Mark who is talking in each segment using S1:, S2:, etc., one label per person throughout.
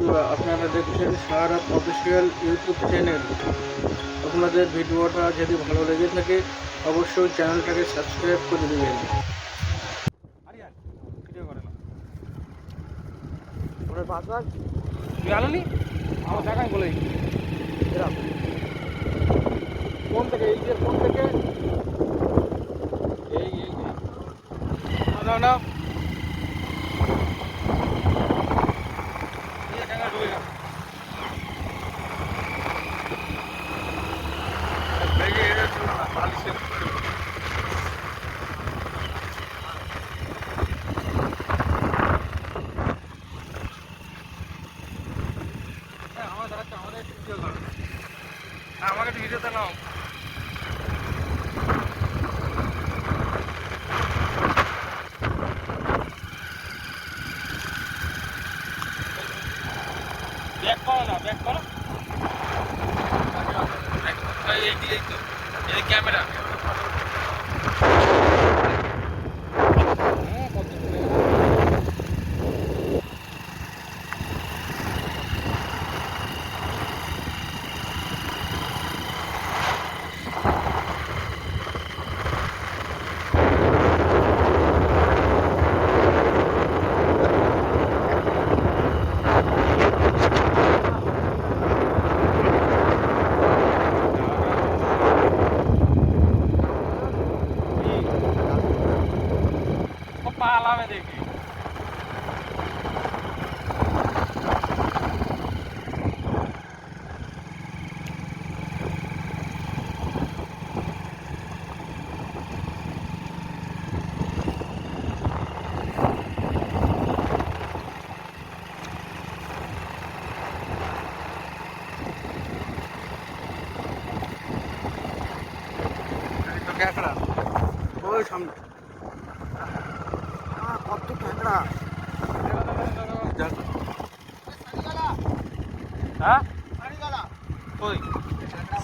S1: বন্ধুরা, আপনারা দেখছেন শাহরাত অফিসিয়াল ইউটিউব চ্যানেল। আপনাদের ভিডিওটা যদি ভালো লেগে থাকে অবশ্যই চ্যানেলটাকে সাবস্ক্রাইব করে দেবেন।
S2: কোন থেকে এই যে কোন থেকে এই
S1: না আমাকে ভিডিওতে নাও। ব্যাক করো না, ব্যাক করো। এই তো এই ক্যামেরা। पाला में देखिए तो क्या करा वो सामने
S2: কত ক্যামেরা
S1: হ্যাঁ
S2: শাড়ি গালা
S1: ওই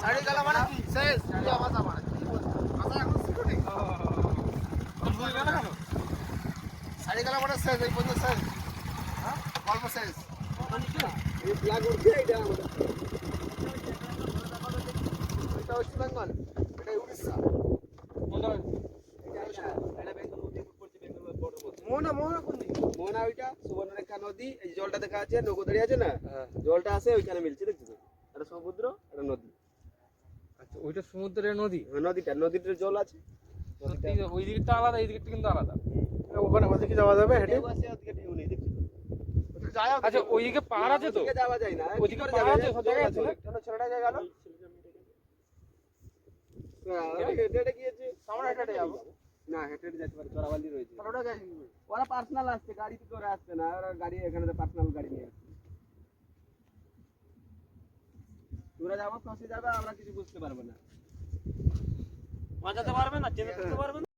S2: শাড়ি গালা মানে কি শেষ কি আওয়াজ আমার কথা এখন শুরু নেই শাড়ি গালা মানে শেষ এই পর্যন্ত শেষ হ্যাঁ গল্প শেষ এই ব্ল্যাক উঠছে এটা এটা ওয়েস্ট বেঙ্গল এটা উড়িষ্যা মোহনা কোন দিকে মোহনা ওইটা সুবর্ণরেখা নদী এই জলটা দেখা আছে নৌকো দাঁড়িয়ে আছে না জলটা আছে ওইখানে মিলছে দেখছো তো এটা সমুদ্র এটা নদী
S1: আচ্ছা ওইটা সমুদ্রের নদী
S2: নদীটার জল আছে
S1: সত্যি ওই দিকটা আলাদা এই দিকটা কিন্তু আলাদা
S2: ওখানে ওদিকে যাওয়া যাবে হেঁটে ওদিকে ঢেউ নেই দেখছো
S1: আচ্ছা ওইদিকে পাহাড় আছে তো
S2: ওদিকে যাওয়া যায় না
S1: ওইদিকে পাহাড় আছে সব জায়গায় আছে
S2: চলো ছেলেটা গেল হেঁটে গিয়েছে আমরা হেঁটে যাবো না হেঁটে যেতে পারে চোরাবালি রয়েছে ওরা পার্সোনাল আসছে গাড়িতে করে আসছে না ওরা গাড়ি এখানে পার্সোনাল গাড়ি নিয়ে আসছে তোরা যাবো ফসে যাবে আমরা কিছু বুঝতে পারবো না
S1: বাঁচাতে পারবে না চেনে থাকতে পারবে না